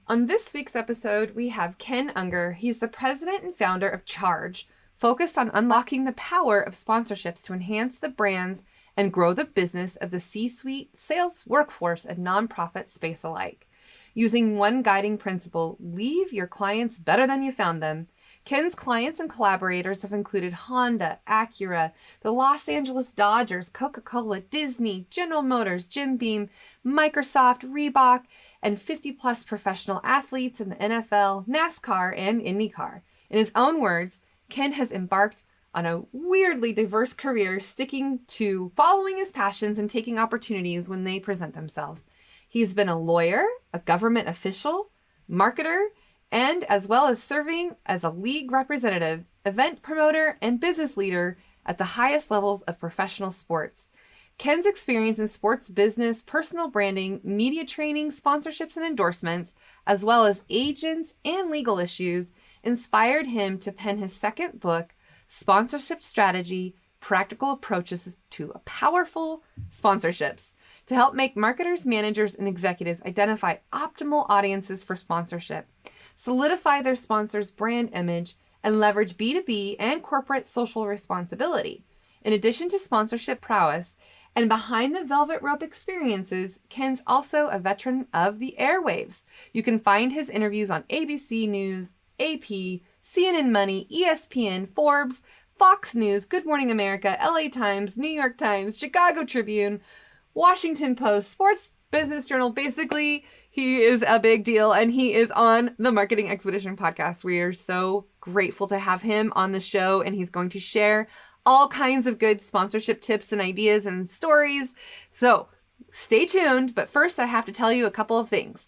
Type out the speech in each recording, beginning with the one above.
On this week's episode, we have Ken Ungar. He's the president and founder of Charge, focused on unlocking the power of sponsorships to enhance the brands and grow the business of the C-suite, sales workforce, and nonprofit space alike. Using one guiding principle, leave your clients better than you found them. Ken's clients and collaborators have included Honda, Acura, the Los Angeles Dodgers, Coca-Cola, Disney, General Motors, Jim Beam, Microsoft, Reebok, and 50-plus professional athletes in the NFL, NASCAR, and IndyCar. In his own words, Ken has embarked on a weirdly diverse career, sticking to following his passions and taking opportunities when they present themselves. He's been a lawyer, a government official, marketer, and as well as serving as a league representative, event promoter, and business leader at the highest levels of professional sports. Ken's experience in sports business, personal branding, media training, sponsorships, and endorsements, as well as agents and legal issues, inspired him to pen his second book, Sponsorship Strategy, Practical Approaches to Powerful Sponsorships, to help make marketers, managers, and executives identify optimal audiences for sponsorship, solidify their sponsor's brand image, and leverage B2B and corporate social responsibility. In addition to sponsorship prowess and behind the velvet rope experiences, Ken's also a veteran of the airwaves. You can find his interviews on ABC News, AP, CNN Money, ESPN, Forbes, Fox News, Good Morning America, LA Times, New York Times, Chicago Tribune, Washington Post, Sports Business Journal. Basically, he is a big deal, and he is on the Marketing Expedition podcast. We are so grateful to have him on the show, and he's going to share all kinds of good sponsorship tips and ideas and stories. So stay tuned, but first I have to tell you a couple of things.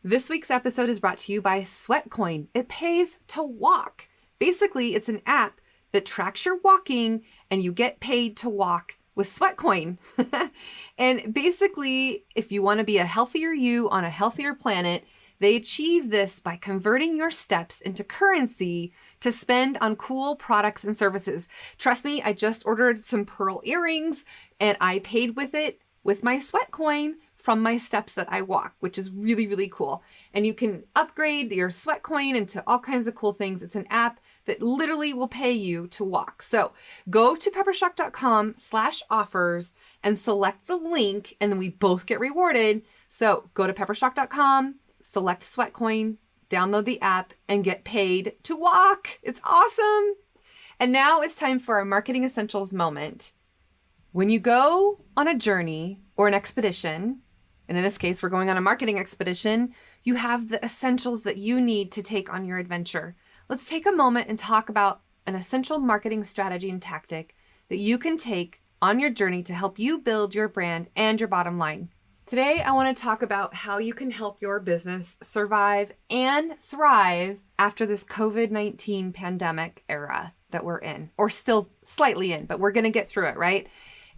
This week's episode is brought to you by Sweatcoin. It pays to walk. Basically, it's an app that tracks your walking, and you get paid to walk with Sweatcoin. And basically, if you want to be a healthier you on a healthier planet, they achieve this by converting your steps into currency to spend on cool products and services. Trust me, I just ordered some pearl earrings and I paid with it with my Sweatcoin from my steps that I walk, which is really, really cool. And you can upgrade your Sweatcoin into all kinds of cool things. It's an app that literally will pay you to walk. So go to peppershock.com/offers and select the link, and then we both get rewarded. So go to peppershock.com, select Sweatcoin, download the app, and get paid to walk. It's awesome. And now it's time for our Marketing Essentials moment. When you go on a journey or an expedition, and in this case, we're going on a marketing expedition, you have the essentials that you need to take on your adventure. Let's take a moment and talk about an essential marketing strategy and tactic that you can take on your journey to help you build your brand and your bottom line. Today, I want to talk about how you can help your business survive and thrive after this COVID-19 pandemic era that we're in, or still slightly in, but we're going to get through it, right?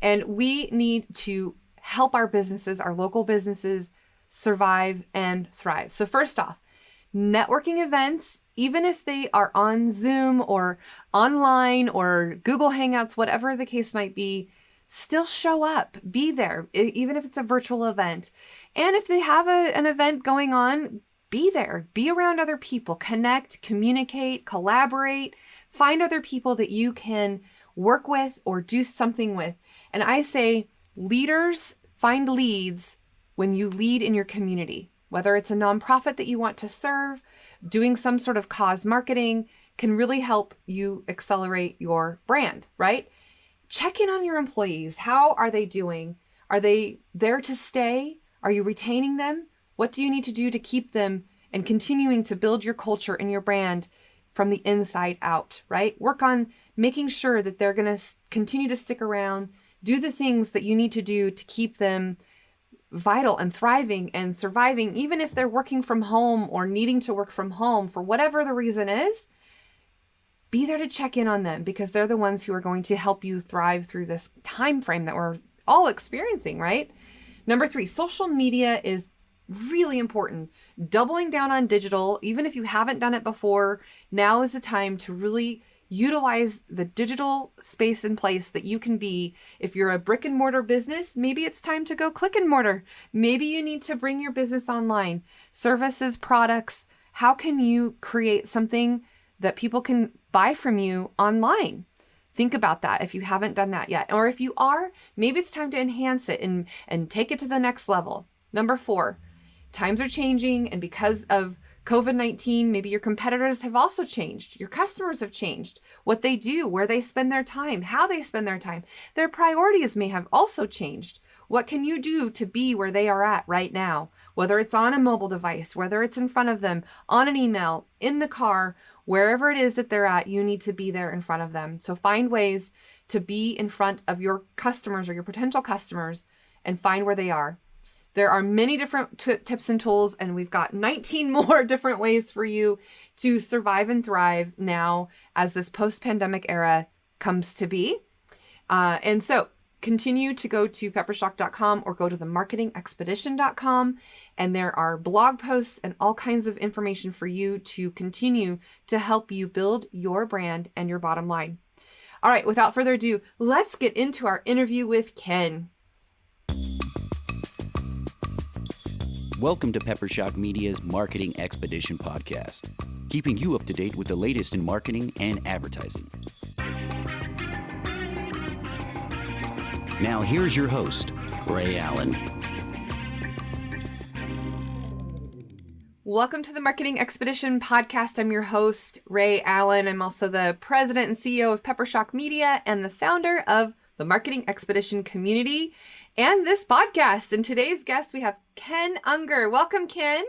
And we need to help our businesses, our local businesses, survive and thrive. So first off, networking events, even if they are on Zoom or online or Google Hangouts, whatever the case might be, still show up, be there, even if it's a virtual event. And if they have an event going on, be there, be around other people, connect, communicate, collaborate, find other people that you can work with or do something with. And I say leaders find leads when you lead in your community, whether it's a nonprofit that you want to serve, doing some sort of cause marketing can really help you accelerate your brand, right? Check in on your employees. How are they doing? Are they there to stay? Are you retaining them? What do you need to do to keep them and continuing to build your culture and your brand from the inside out, right? Work on making sure that they're going to continue to stick around, do the things that you need to do to keep them vital and thriving and surviving, even if they're working from home or needing to work from home for whatever the reason is. Be there to check in on them because they're the ones who are going to help you thrive through this time frame that we're all experiencing, right? Number 3, social media is really important. Doubling down on digital, even if you haven't done it before, now is the time to really Utilize the digital space and place that you can be. If you're a brick and mortar business, maybe it's time to go click and mortar. Maybe you need to bring your business online. Services, products. How can you create something that people can buy from you online? Think about that if you haven't done that yet. Or if you are, maybe it's time to enhance it and take it to the next level. Number 4, times are changing, and because of COVID-19, maybe your competitors have also changed. Your customers have changed. What they do, where they spend their time, how they spend their time. Their priorities may have also changed. What can you do to be where they are at right now? Whether it's on a mobile device, whether it's in front of them, on an email, in the car, wherever it is that they're at, you need to be there in front of them. So find ways to be in front of your customers or your potential customers and find where they are. There are many different tips and tools, and we've got 19 more different ways for you to survive and thrive now as this post-pandemic era comes to be. And so continue to go to peppershock.com or go to themarketingexpedition.com, and there are blog posts and all kinds of information for you to continue to help you build your brand and your bottom line. All right, without further ado, let's get into our interview with Ken. Welcome to Peppershock Media's Marketing Expedition podcast, keeping you up to date with the latest in marketing and advertising. Now here's your host, Ray Allen. Welcome to the Marketing Expedition podcast. I'm your host, Ray Allen. I'm also the president and CEO of Peppershock Media and the founder of the Marketing Expedition community and this podcast. And today's guest, we have Ken Ungar. Welcome, Ken.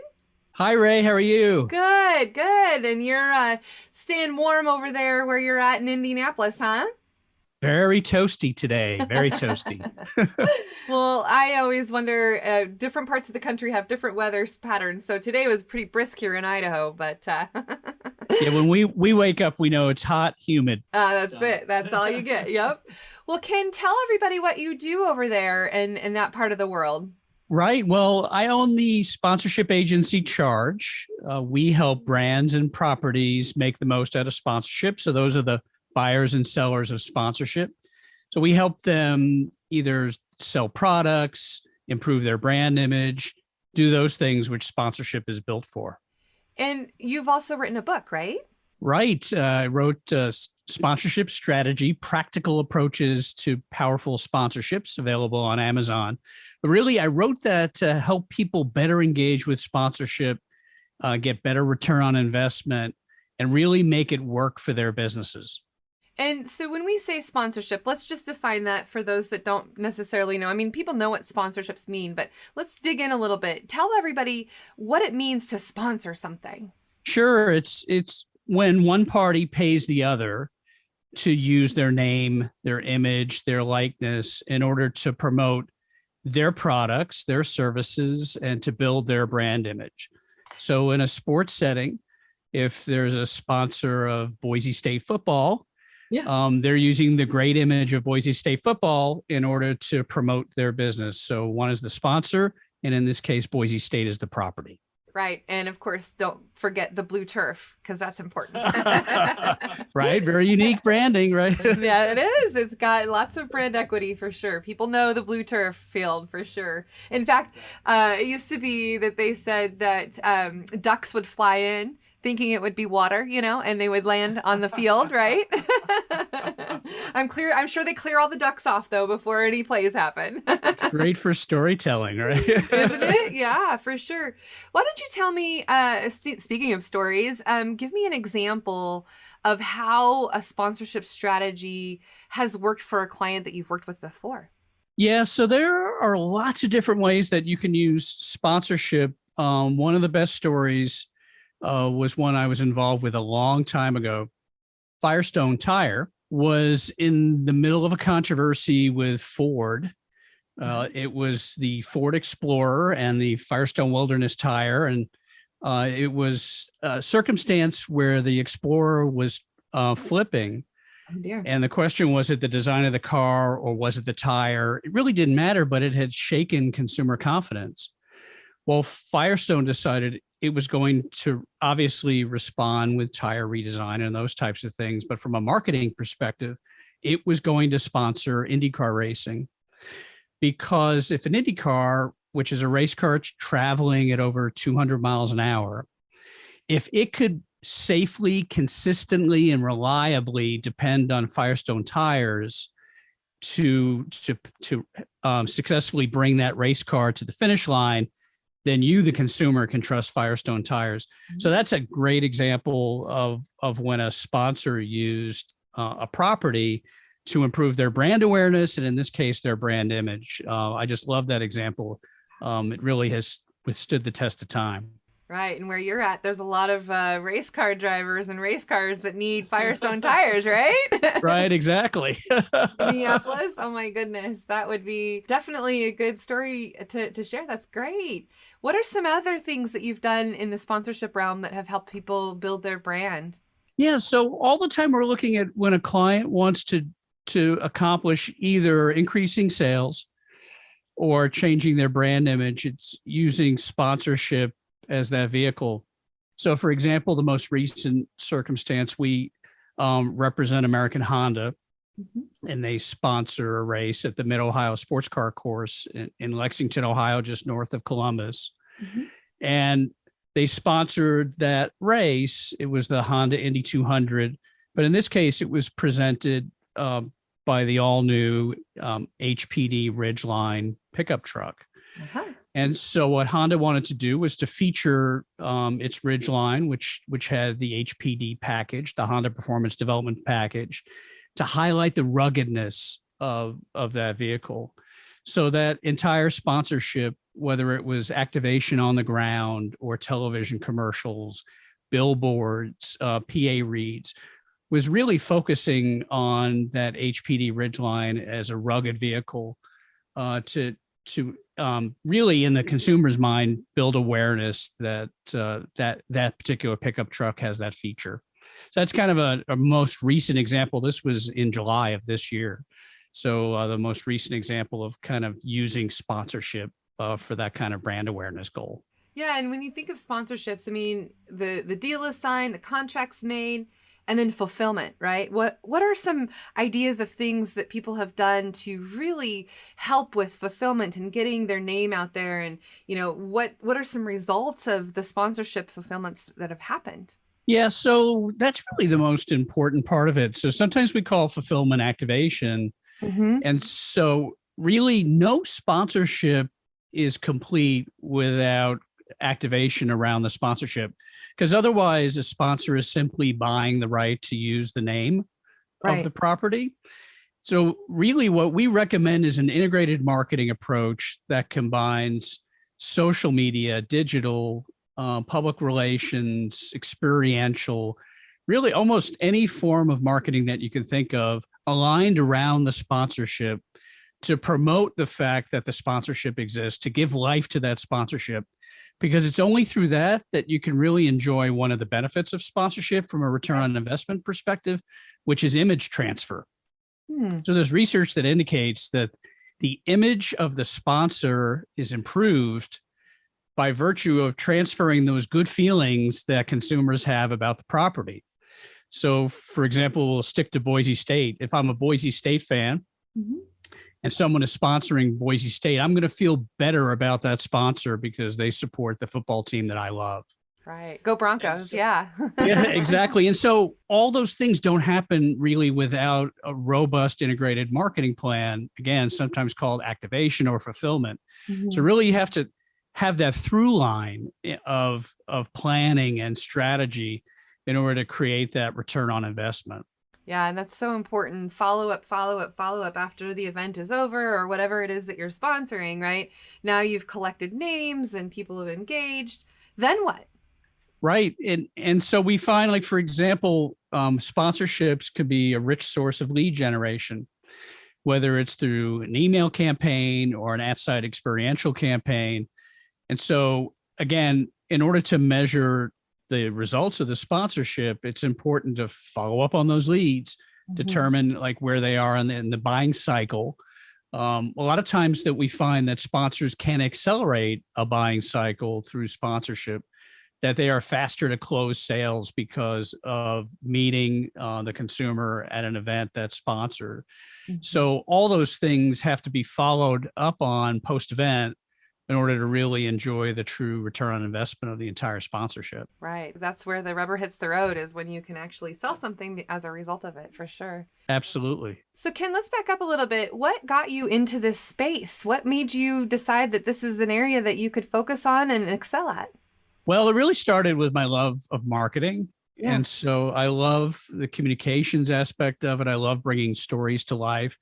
Hi, Ray. How are you? Good. And you're staying warm over there where you're at in Indianapolis, huh? Very toasty today. Very toasty. Well, I always wonder, different parts of the country have different weather patterns. So today was pretty brisk here in Idaho, but yeah, when we wake up, we know it's hot, humid. That's it. That's all you get. Yep. Well, Ken, tell everybody what you do over there in that part of the world. Right. Well, I own the sponsorship agency Charge. We help brands and properties make the most out of sponsorship. So those are the buyers and sellers of sponsorship. So we help them either sell products, improve their brand image, do those things which sponsorship is built for. And you've also written a book, right? Right. I wrote Sponsorship Strategy, Practical Approaches to Powerful Sponsorships, available on Amazon. But really, I wrote that to help people better engage with sponsorship, get better return on investment, and really make it work for their businesses. And so when we say sponsorship, let's just define that for those that don't necessarily know. I mean, people know what sponsorships mean, but let's dig in a little bit. Tell everybody what it means to sponsor something. Sure. It's when one party pays the other to use their name, their image, their likeness in order to promote their products, their services, and to build their brand image. So in a sports setting, if there's a sponsor of Boise State football, they're using the great image of Boise State football in order to promote their business. So one is the sponsor, and in this case, Boise State is the property. Right. And of course, don't forget the blue turf, because that's important. Right. Very unique branding, right? Yeah, it is. It's got lots of brand equity for sure. People know the blue turf field for sure. In fact, it used to be that they said that ducks would fly in thinking it would be water, and they would land on the field, right? I'm sure they clear all the ducks off, though, before any plays happen. It's great for storytelling, right? Isn't it? Yeah, for sure. Why don't you tell me, speaking of stories, give me an example of how a sponsorship strategy has worked for a client that you've worked with before. Yeah, so there are lots of different ways that you can use sponsorship. One of the best stories was one I was involved with a long time ago. Firestone Tire was in the middle of a controversy with Ford. It was the Ford Explorer and the Firestone Wilderness Tire. And it was a circumstance where the Explorer was flipping. Oh, dear. And the question was it the design of the car or was it the tire? It really didn't matter, but it had shaken consumer confidence. Well, Firestone decided it was going to obviously respond with tire redesign and those types of things. But from a marketing perspective, it was going to sponsor IndyCar racing, because if an IndyCar, which is a race car traveling at over 200 miles an hour, if it could safely, consistently, and reliably depend on Firestone tires to successfully bring that race car to the finish line, then you, the consumer, can trust Firestone tires. So that's a great example of when a sponsor used a property to improve their brand awareness, and in this case, their brand image. I just love that example. It really has withstood the test of time. Right. And where you're at, there's a lot of race car drivers and race cars that need Firestone tires, right? Right, exactly. Minneapolis. Oh my goodness. That would be definitely a good story to share. That's great. What are some other things that you've done in the sponsorship realm that have helped people build their brand? Yeah. So all the time we're looking at when a client wants to accomplish either increasing sales or changing their brand image, it's using sponsorship as that vehicle. So for example, the most recent circumstance, we represent American Honda, and they sponsor a race at the Mid-Ohio Sports Car Course in Lexington, Ohio, just north of Columbus. And they sponsored that race. It was the Honda Indy 200, but in this case, it was presented by the all-new HPD Ridgeline pickup truck. And so what Honda wanted to do was to feature its Ridgeline, which had the HPD package, the Honda Performance Development Package, to highlight the ruggedness of that vehicle. So that entire sponsorship, whether it was activation on the ground or television commercials, billboards, PA reads, was really focusing on that HPD Ridgeline as a rugged vehicle to really, in the consumer's mind, build awareness that that particular pickup truck has that feature. So that's kind of a most recent example. This was in July of this year. So the most recent example of kind of using sponsorship for that kind of brand awareness goal. Yeah, and when you think of sponsorships, I mean, the deal is signed, the contract's made, and then fulfillment, right? What are some ideas of things that people have done to really help with fulfillment and getting their name out there? And, you know, what are some results of the sponsorship fulfillments that have happened? Yeah, so that's really the most important part of it. So sometimes we call fulfillment activation. And so really no sponsorship is complete without activation around the sponsorship, because otherwise a sponsor is simply buying the right to use the name of the property. So really what we recommend is an integrated marketing approach that combines social media, digital, public relations, experiential, really almost any form of marketing that you can think of aligned around the sponsorship to promote the fact that the sponsorship exists, to give life to that sponsorship, because it's only through that you can really enjoy one of the benefits of sponsorship from a return on investment perspective, which is image transfer. So there's research that indicates that the image of the sponsor is improved by virtue of transferring those good feelings that consumers have about the property. So for example, we'll stick to Boise State. If I'm a Boise State fan, and someone is sponsoring Boise State, I'm going to feel better about that sponsor because they support the football team that I love. Right. Go Broncos. Yeah, exactly. And so all those things don't happen really without a robust integrated marketing plan, again, sometimes called activation or fulfillment. So really you have to have that through line of planning and strategy in order to create that return on investment. Yeah, and that's so important. Follow up after the event is over or whatever it is that you're sponsoring, right? Now you've collected names and people have engaged. Then what? Right. And so we find, like, for example, sponsorships could be a rich source of lead generation, whether it's through an email campaign or an at-site experiential campaign. And so, again, in order to measure the results of the sponsorship, it's important to follow up on those leads, determine like where they are in the buying cycle. A lot of times that we find that sponsors can accelerate a buying cycle through sponsorship that they are faster to close sales because of meeting the consumer at an event that's sponsored. So all those things have to be followed up on post-event in order to really enjoy the true return on investment of the entire sponsorship. Right. That's where the rubber hits the road, is when you can actually sell something as a result of it, for sure. Absolutely. So Ken, let's back up a little bit. What got you into this space? What made you decide that this is an area that you could focus on and excel at? Well, it really started with my love of marketing. Yeah. And so I love the communications aspect of it. I love bringing stories to life.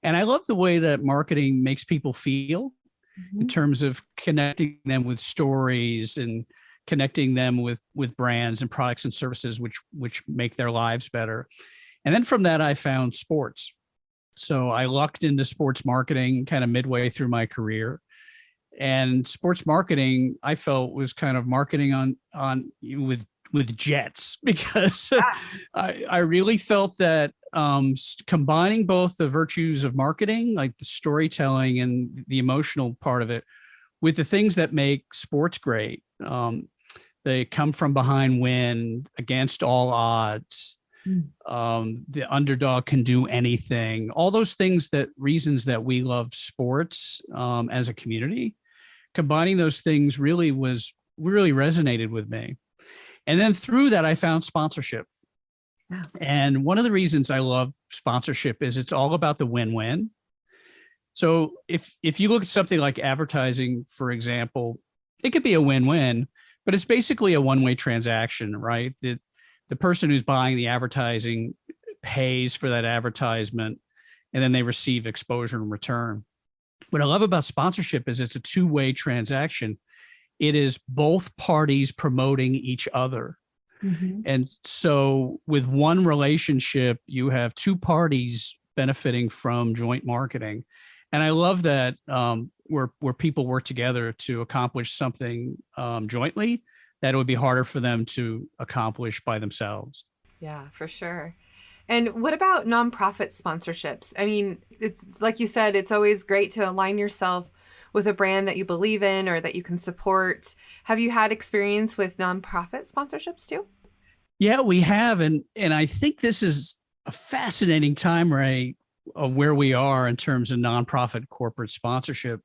And I love the way that marketing makes people feel in terms of connecting them with stories and connecting them with brands and products and services which make their lives better. And then from that, I found sports. So I lucked into sports marketing kind of midway through my career. And sports marketing, I felt, was kind of marketing on with jets, because I really felt that combining both the virtues of marketing, like the storytelling and the emotional part of it, with the things that make sports great. They come from behind win against all odds. The underdog can do anything. All those things, that reasons that we love sports as a community, combining those things really resonated with me. And then through that, I found sponsorship. Yeah. And one of the reasons I love sponsorship is it's all about the win-win. So if you look at something like advertising, for example, it could be a win-win, but it's basically a one-way transaction, right? The person who's buying the advertising pays for that advertisement, and then they receive exposure in return. What I love about sponsorship is it's a two-way transaction. It is both parties promoting each other. And so with one relationship, you have two parties benefiting from joint marketing. And I love that where people work together to accomplish something jointly that it would be harder for them to accomplish by themselves. Yeah, for sure. And what about nonprofit sponsorships? I mean, it's like you said, it's always great to align yourself with a brand that you believe in or that you can support. Have you had experience with nonprofit sponsorships too? Yeah, we have. And I think this is a fascinating time, Ray, of where we are in terms of nonprofit corporate sponsorship.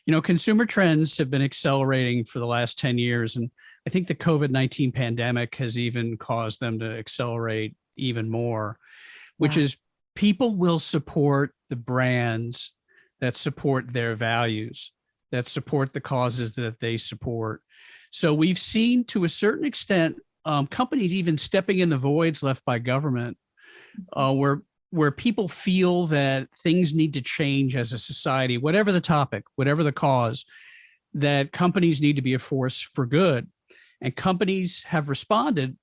You know, consumer trends have been accelerating for the last 10 years. And I think the COVID-19 pandemic has even caused them to accelerate even more, which is people will support the brands that support their values, that support the causes that they support. So we've seen, to a certain extent, companies even stepping in the voids left by government, where people feel that things need to change as a society, whatever the topic, whatever the cause, that companies need to be a force for good. And companies have responded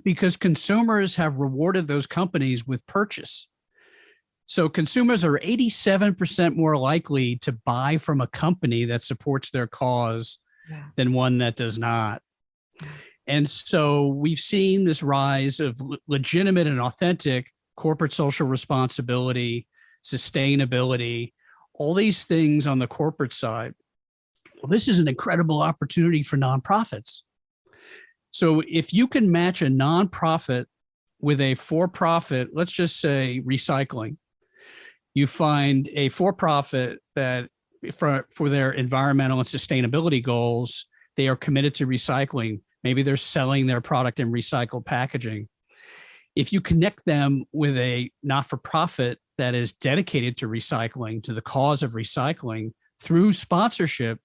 because consumers have rewarded those companies with purchase. So consumers are 87% more likely to buy from a company that supports their cause than one that does not. And so we've seen this rise of legitimate and authentic corporate social responsibility, sustainability, all these things on the corporate side. Well, this is an incredible opportunity for nonprofits. So if you can match a nonprofit with a for-profit, let's just say recycling, you find a for-profit that for their environmental and sustainability goals, they are committed to recycling. Maybe they're selling their product in recycled packaging. If you connect them with a not-for-profit that is dedicated to recycling, to the cause of recycling through sponsorship,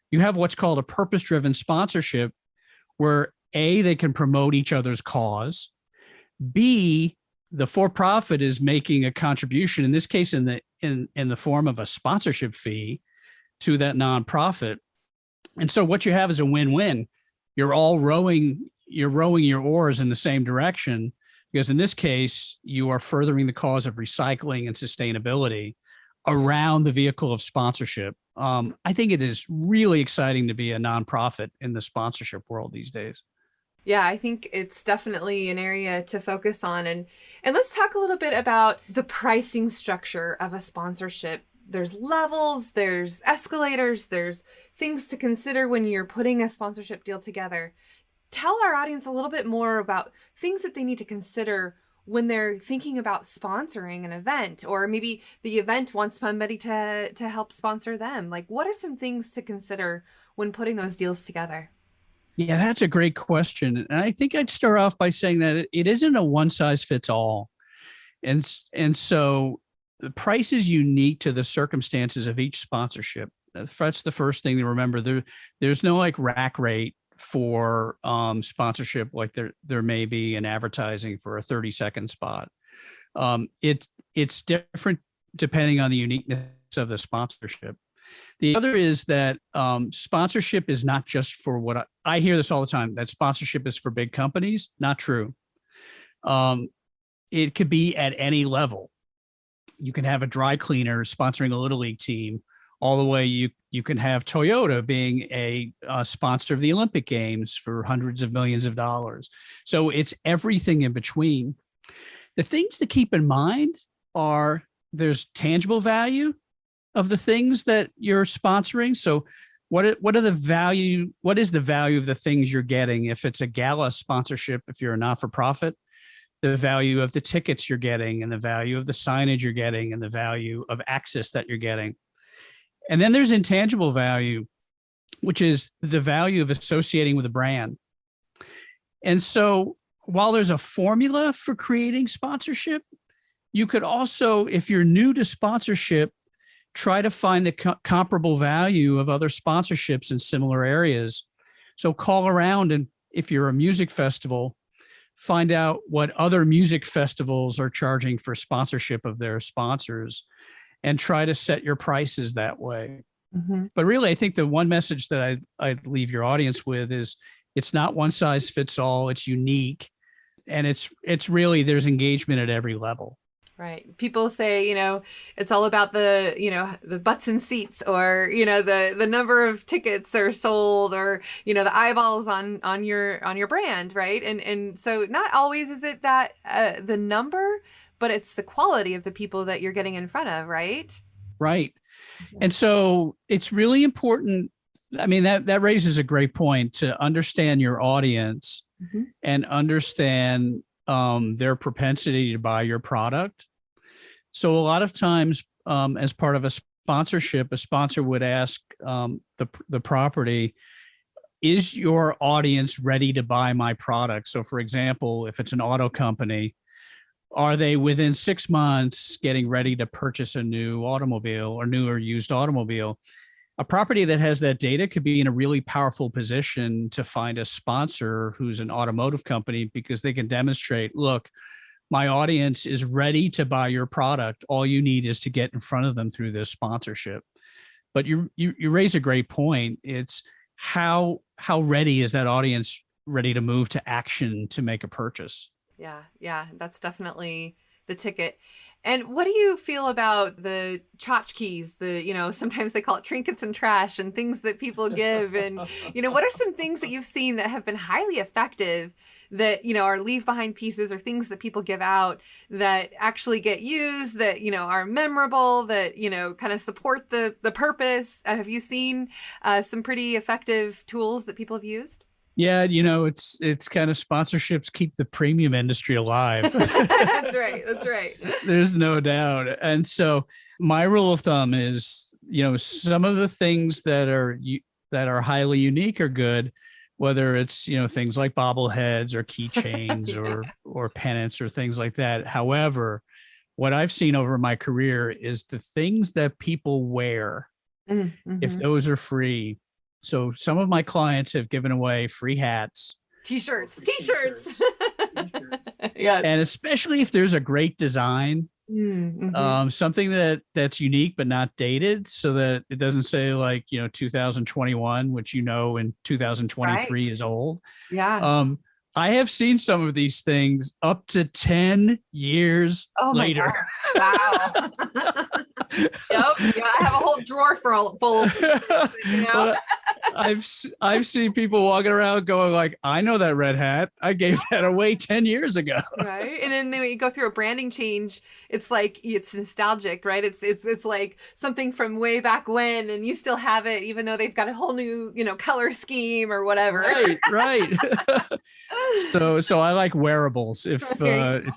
you have what's called a purpose-driven sponsorship, where A, they can promote each other's cause, B, the for-profit is making a contribution, in this case in the form of a sponsorship fee, to that nonprofit. And so what you have is a win-win. You're all rowing your oars in the same direction, because in this case, you are furthering the cause of recycling and sustainability around the vehicle of sponsorship. I think it is really exciting to be a nonprofit in the sponsorship world these days. Yeah, I think it's definitely an area to focus on. And let's talk a little bit about the pricing structure of a sponsorship. there's levels, there's escalators, there's things to consider when you're putting a sponsorship deal together. Tell our audience a little bit more about things that they need to consider when they're thinking about sponsoring an event, or maybe the event wants somebody to help sponsor them. Like, what are some things to consider when putting those deals together? Yeah, that's a great question. And I think I'd start off by saying that it isn't a one size fits all. And so the price is unique to the circumstances of each sponsorship. That's the first thing to remember. There's no like rack rate for sponsorship like there may be in advertising for a 30-second spot. It's different depending on the uniqueness of the sponsorship. The other is that sponsorship is not just for what I hear this all the time, that sponsorship is for big companies. Not true. It could be at any level. You can have a dry cleaner sponsoring a little league team, all the way you can have Toyota being a sponsor of the Olympic Games for hundreds of millions of dollars. So it's everything in between. The things to keep in mind are there's tangible value of the things that you're sponsoring. So what is the value of the things you're getting? If it's a gala sponsorship, if you're a not-for-profit, the value of the tickets you're getting, and the value of the signage you're getting, and the value of access that you're getting. And then there's intangible value, which is the value of associating with a brand. And so while there's a formula for creating sponsorship, you could also, if you're new to sponsorship, try to find the comparable value of other sponsorships in similar areas. So call around, and if you're a music festival, find out what other music festivals are charging for sponsorship of their sponsors, and try to set your prices that way. Mm-hmm. But really, I think the one message that I'd leave your audience with is it's not one size fits all. It's unique. And it's really, there's engagement at every level. Right. People say, it's all about the, the butts and seats, or, the number of tickets are sold, or, the eyeballs on your brand. Right. And so not always is it that the number, but it's the quality of the people that you're getting in front of. Right. Right. And so it's really important. I mean, that raises a great point, to understand your audience, mm-hmm. and understand their propensity to buy your product. So a lot of times, as part of a sponsorship, a sponsor would ask the property, is your audience ready to buy my product? So for example, if it's an auto company, are they within 6 months getting ready to purchase a new automobile or new or used automobile? A property that has that data could be in a really powerful position to find a sponsor who's an automotive company, because they can demonstrate, look, my audience is ready to buy your product. All you need is to get in front of them through this sponsorship. But you raise a great point. It's how ready is that audience ready to move to action to make a purchase? Yeah, that's definitely the ticket. And what do you feel about the tchotchkes, sometimes they call it trinkets and trash, and things that people give? And, what are some things that you've seen that have been highly effective that, are leave behind pieces, or things that people give out that actually get used, that, are memorable, that, kind of support the purpose? Have you seen some pretty effective tools that people have used? Yeah, it's kind of sponsorships keep the premium industry alive. That's right. There's no doubt. And so my rule of thumb is, some of the things that are highly unique are good, whether it's, things like bobbleheads or keychains Yeah. or pennants or things like that. However, what I've seen over my career is the things that people wear, mm-hmm. if those are free. So some of my clients have given away free hats, T-shirts. Yes. And especially if there's a great design, mm-hmm. Something that's unique but not dated, so that it doesn't say 2021, which in 2023 right. is old. Yeah. I have seen some of these things up to 10 years Oh my later. gosh. Wow. Yep. Yeah, I have a whole drawer full of, But I've seen people walking around going like, I know that red hat. I gave that away 10 years ago. Right. And then when you go through a branding change, it's like it's nostalgic, right? It's like something from way back when, and you still have it, even though they've got a whole new, color scheme or whatever. Right. So I like wearables. If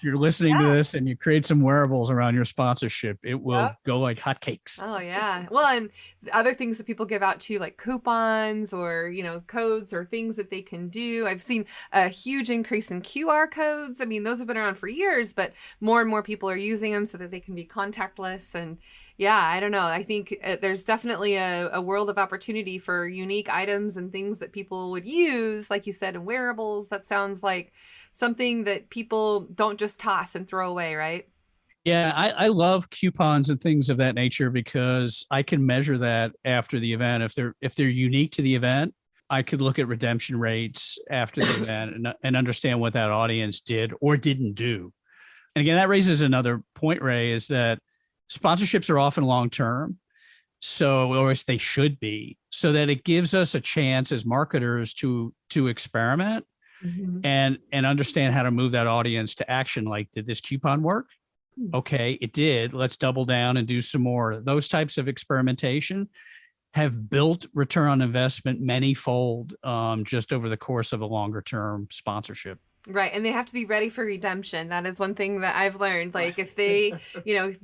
you're listening to this and you create some wearables around your sponsorship, it will go like hotcakes. Oh yeah. Well, and other things that people give out too, like coupons or, codes or things that they can do. I've seen a huge increase in QR codes. I mean, those have been around for years, but more and more people are using them so that they can be contactless. And yeah, I don't know. I think there's definitely a world of opportunity for unique items and things that people would use, like you said, in wearables. That sounds like something that people don't just toss and throw away, right? Yeah, I love coupons and things of that nature because I can measure that after the event. If they're unique to the event, I could look at redemption rates after the event and understand what that audience did or didn't do. And again, that raises another point, Ray, is that sponsorships are often long-term. So, or as they should be, so that it gives us a chance as marketers to experiment and understand how to move that audience to action. Like, did this coupon work? Okay, it did. Let's double down and do some more. Those types of experimentation have built return on investment many-fold just over the course of a longer term sponsorship. Right. And they have to be ready for redemption. That is one thing that I've learned. Like if they,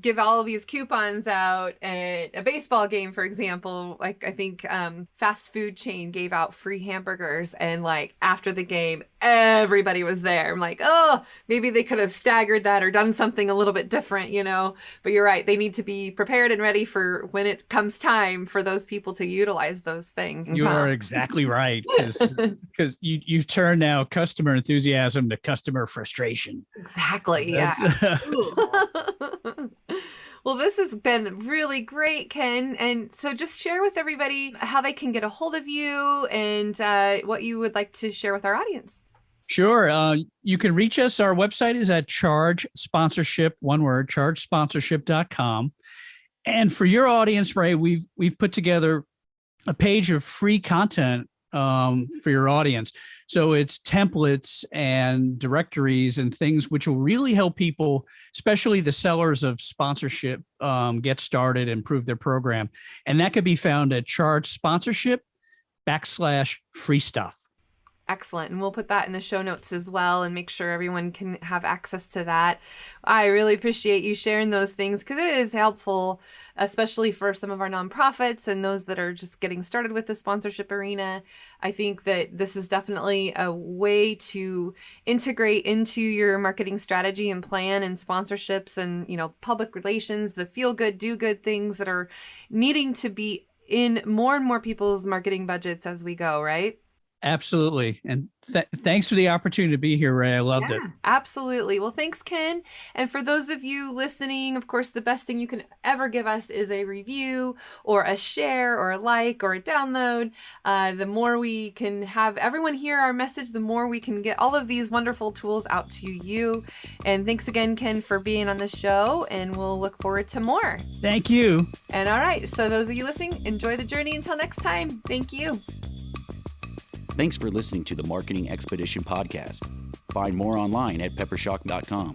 give all of these coupons out at a baseball game, for example, like I think fast food chain gave out free hamburgers, and like after the game, everybody was there. I'm like, oh, maybe they could have staggered that or done something a little bit different, but you're right. They need to be prepared and ready for when it comes time for those people to utilize those things. You are exactly right. Because you turn now customer enthusiasm to customer frustration. Exactly. Yeah. Well, this has been really great, Ken. And so just share with everybody how they can get a hold of you and what you would like to share with our audience. Sure. You can reach us. Our website is at chargesponsorship, one word, chargesponsorship.com. And for your audience, Ray, we've put together a page of free content for your audience. So it's templates and directories and things which will really help people, especially the sellers of sponsorship, get started and improve their program. And that could be found at chargesponsorship.com/free stuff. Excellent. And we'll put that in the show notes as well and make sure everyone can have access to that. I really appreciate you sharing those things because it is helpful, especially for some of our nonprofits and those that are just getting started with the sponsorship arena. I think that this is definitely a way to integrate into your marketing strategy and plan and sponsorships and, public relations, the feel good, do good things that are needing to be in more and more people's marketing budgets as we go, right? Absolutely. And thanks for the opportunity to be here, Ray. I loved it. Absolutely. Well, thanks, Ken. And for those of you listening, of course, the best thing you can ever give us is a review or a share or a like or a download. The more we can have everyone hear our message, the more we can get all of these wonderful tools out to you. And thanks again, Ken, for being on the show. And we'll look forward to more. Thank you. And all right. So those of you listening, enjoy the journey until next time. Thank you. Thanks for listening to the Marketing Expedition podcast. Find more online at peppershock.com.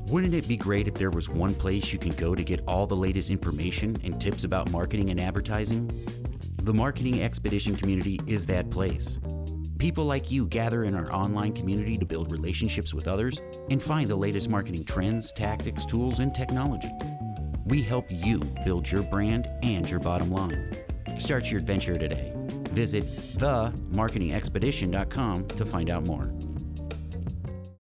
Wouldn't it be great if there was one place you can go to get all the latest information and tips about marketing and advertising? The Marketing Expedition community is that place. People like you gather in our online community to build relationships with others and find the latest marketing trends, tactics, tools, and technology. We help you build your brand and your bottom line. Start your adventure today. Visit themarketingexpedition.com to find out more.